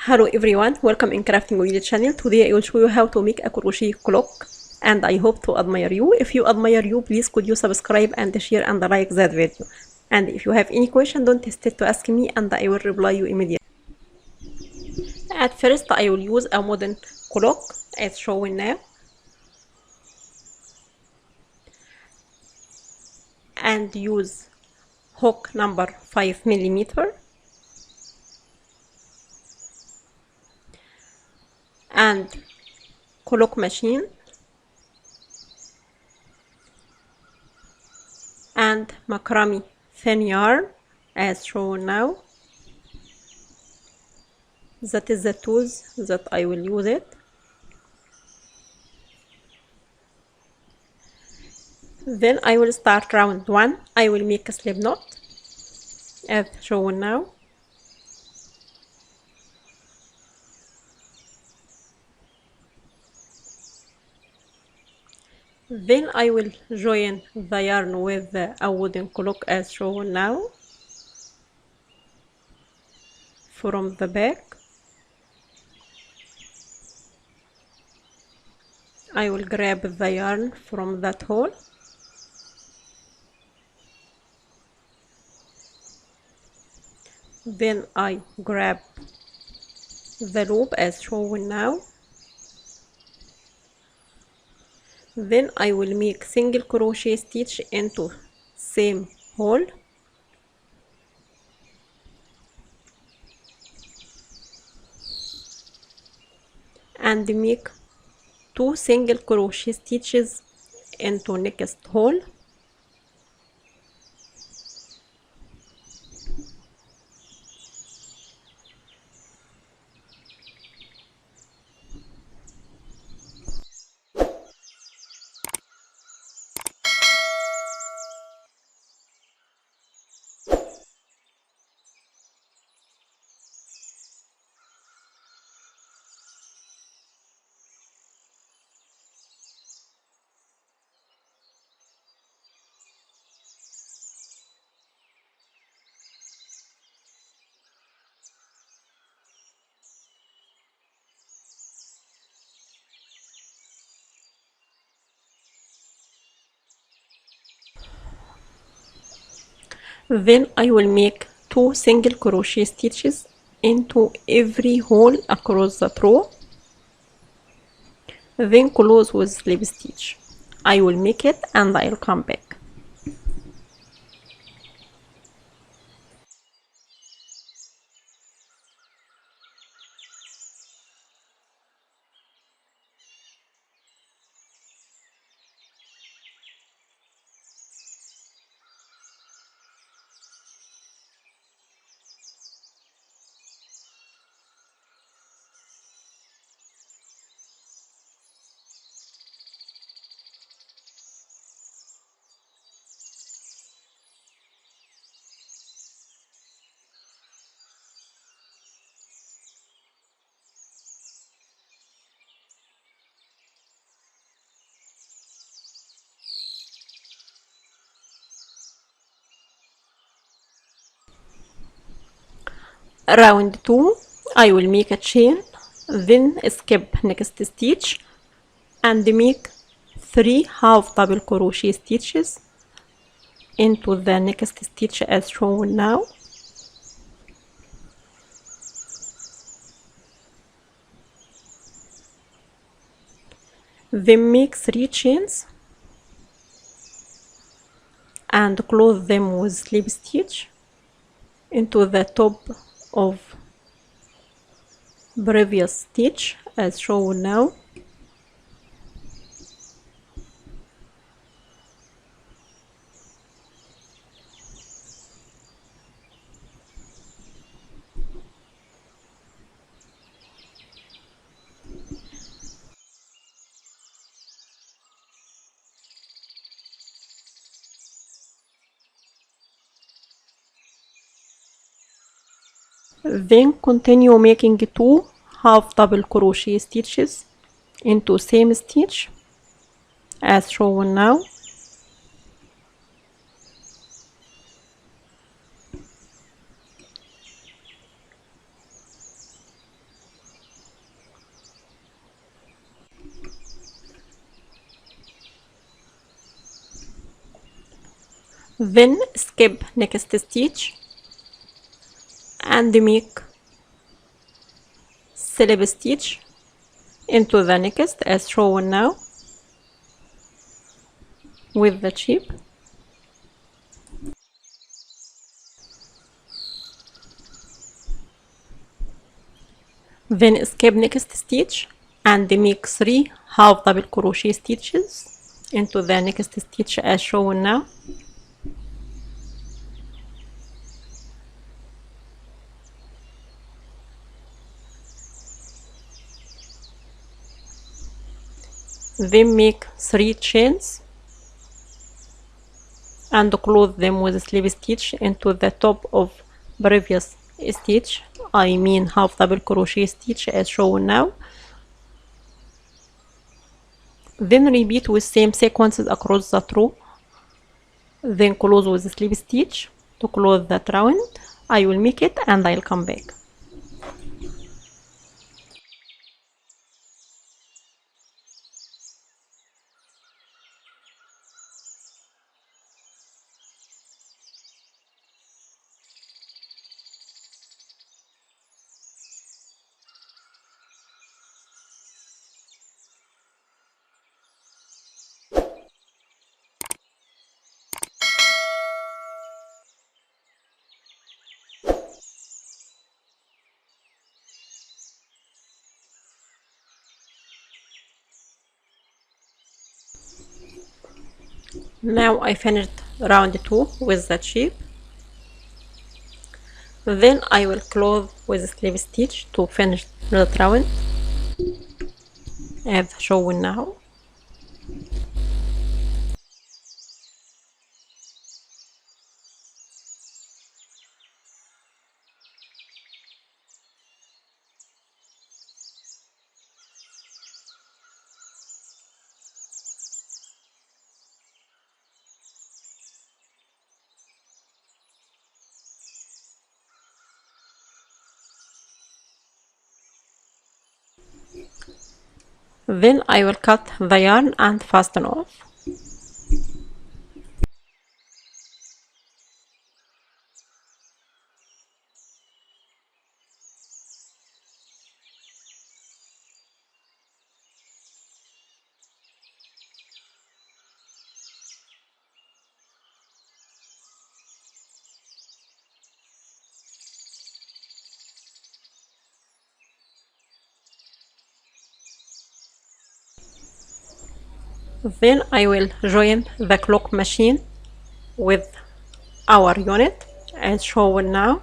Hello everyone, welcome in Crafting with channel. Today I will show you how to make a crochet clock and I hope to admire you. If you admire you, please could you subscribe and share and like that video. And if you have any question, don't hesitate to ask me and I will reply you immediately. At first I will use a modern clock as shown now. And use hook number 5mm. And clock machine and macrame thin yarn as shown now. That is the tools that I will use it. Then I will start round 1. I will make a slip knot as shown now. Then I will join the yarn with a wooden clock as shown now from the back. I will grab the yarn from that hole. Then I grab the loop as shown now. Then I will make single crochet stitch into same hole and make 2 single crochet stitches into next hole. Then I will make 2 single crochet stitches into every hole across the row. Then close with slip stitch. I will make it and I'll come back. Round 2 I will make a chain, then skip next stitch and make 3 half double crochet stitches into the next stitch as shown now. Then make 3 chains and close them with slip stitch into the top of previous stitch as shown now. Then continue making 2 half double crochet stitches into same stitch as shown now. Then skip next stitch and make slip stitch into the next as shown now with the chip. Then skip next stitch and make 3 half double crochet stitches into the next stitch as shown now. Then make 3 chains and close them with a slip stitch into the top of previous stitch, I mean half double crochet stitch as shown now. Then repeat with same sequences across that row. Then close with a slip stitch to close that round. I will make it and I'll come back. Now I finished round 2 with that shape. Then I will close with a slip stitch to finish that round as shown now. Then I will cut the yarn and fasten off. Then I will join the clock machine with our unit as shown now.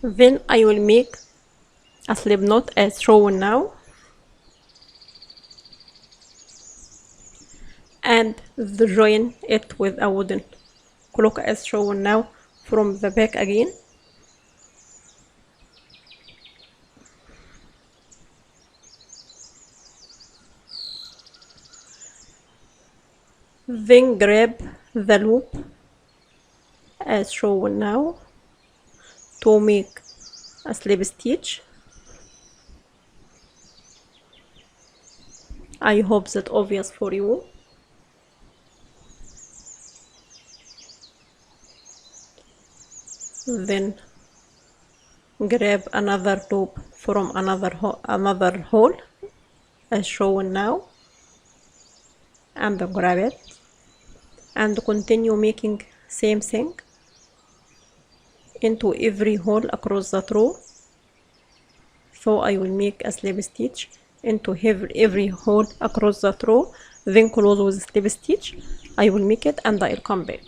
Then I will make a slip knot as shown now, and join it with a wooden clock as shown now from the back again. Then grab the loop as shown now to make a slip stitch. I hope that obvious for you. Then grab another loop from another hole as shown now, and grab it and continue making same thing into every hole across the row. So I will make a slip stitch into every hole across the row, then close with slip stitch. I will make it and I'll come back.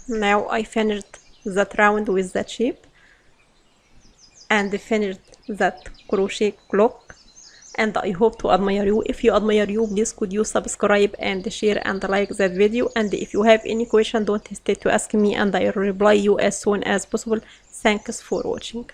Now I finished that round with that shape. and finished that crochet clock, and I hope to admire you. If you admire you, please could you subscribe and share and like that video, and if you have any question, don't hesitate to ask me and I will reply you as soon as possible. Thanks for watching.